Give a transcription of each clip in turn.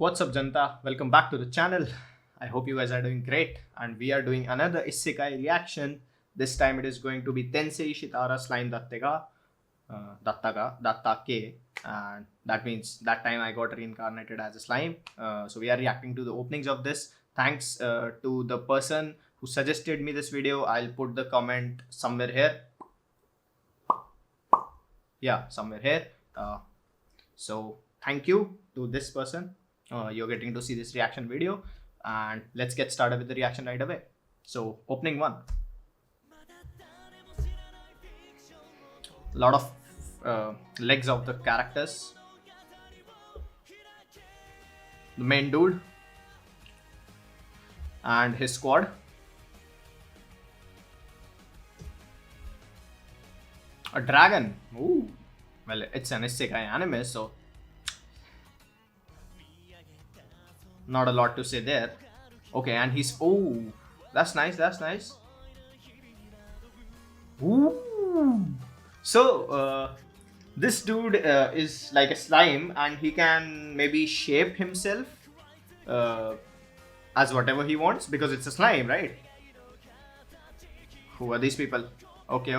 What's up, Janta? Welcome back to the channel. I hope you guys are doing great, and we are doing another Isekai reaction. This time it is going to be Tensei Shitara Slime Datta Datta K, and that means that time I got reincarnated as a slime. So we are reacting to the openings of this. Thanks to the person who suggested me this video. I'll put the comment somewhere here. Yeah, somewhere here. So thank you to this person. You're getting to see this reaction video, and let's get started with the reaction right away. So opening one, a lot of legs of the characters. The main dude and his squad. A dragon. Ooh. Well, it's an isekai anime, so not a lot to say there. Okay, and he's that's nice. That's nice. Ooh. So this dude is like a slime, and he can maybe shape himself as whatever he wants because it's a slime, right? Who are these people? Okay.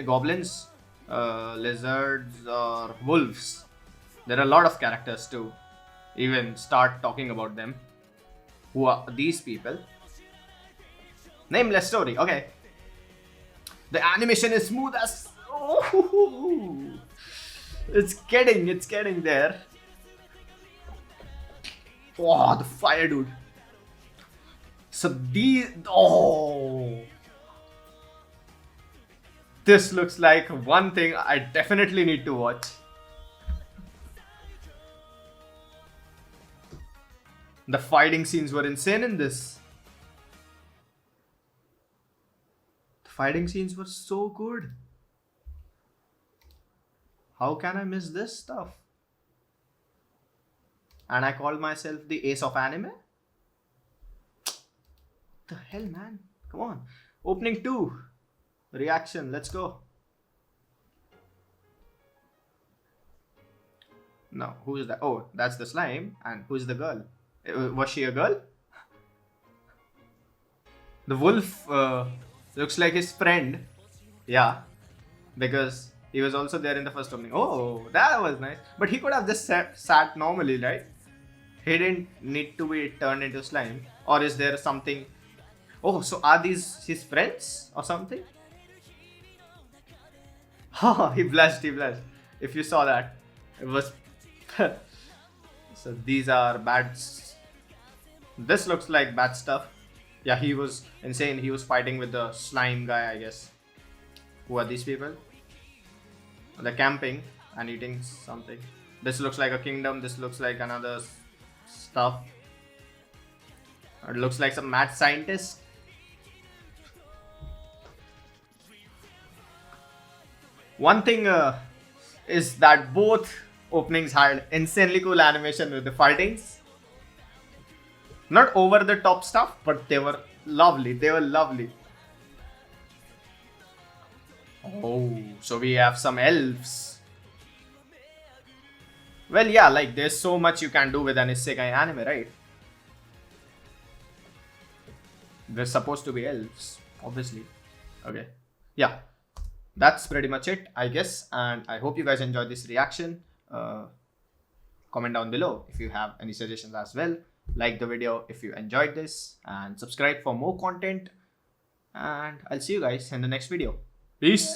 Goblins, lizards, or wolves. There are a lot of characters to even start talking about them. Who are these people? Nameless story. Okay. The animation is smooth as. Oh, it's getting there. Oh, the fire dude. So these. Oh. This looks like one thing I definitely need to watch. The fighting scenes were insane in this. The fighting scenes were so good. How can I miss this stuff? And I called myself the ace of anime? What the hell, man? Come on. Opening 2. Reaction. Let's go. No, who is that? Oh, that's the slime. And who is the girl? Was she a girl? The wolf looks like his friend. Yeah, because he was also there in the first opening. Oh, that was nice. But he could have just sat normally, right? He didn't need to be turned into slime. Or is there something? Oh, so are these his friends or something? Oh, he blushed. If you saw that, it was. So these are bad. This looks like bad stuff. Yeah, he was insane. He was fighting with the slime guy, I guess. Who are these people? They're camping and eating something. This looks like a kingdom. This looks like another stuff. It looks like some mad scientist. One thing is that both openings had insanely cool animation with the fightings. Not over the top stuff, but they were lovely. Oh, so we have some elves. Well, yeah, like there's so much you can do with an isekai anime, right? They're supposed to be elves, obviously. Okay. Yeah. That's pretty much it, I guess. And I hope you guys enjoyed this reaction. Comment down below if you have any suggestions as well. Like the video if you enjoyed this, and subscribe for more content, and I'll see you guys in the next video. Peace.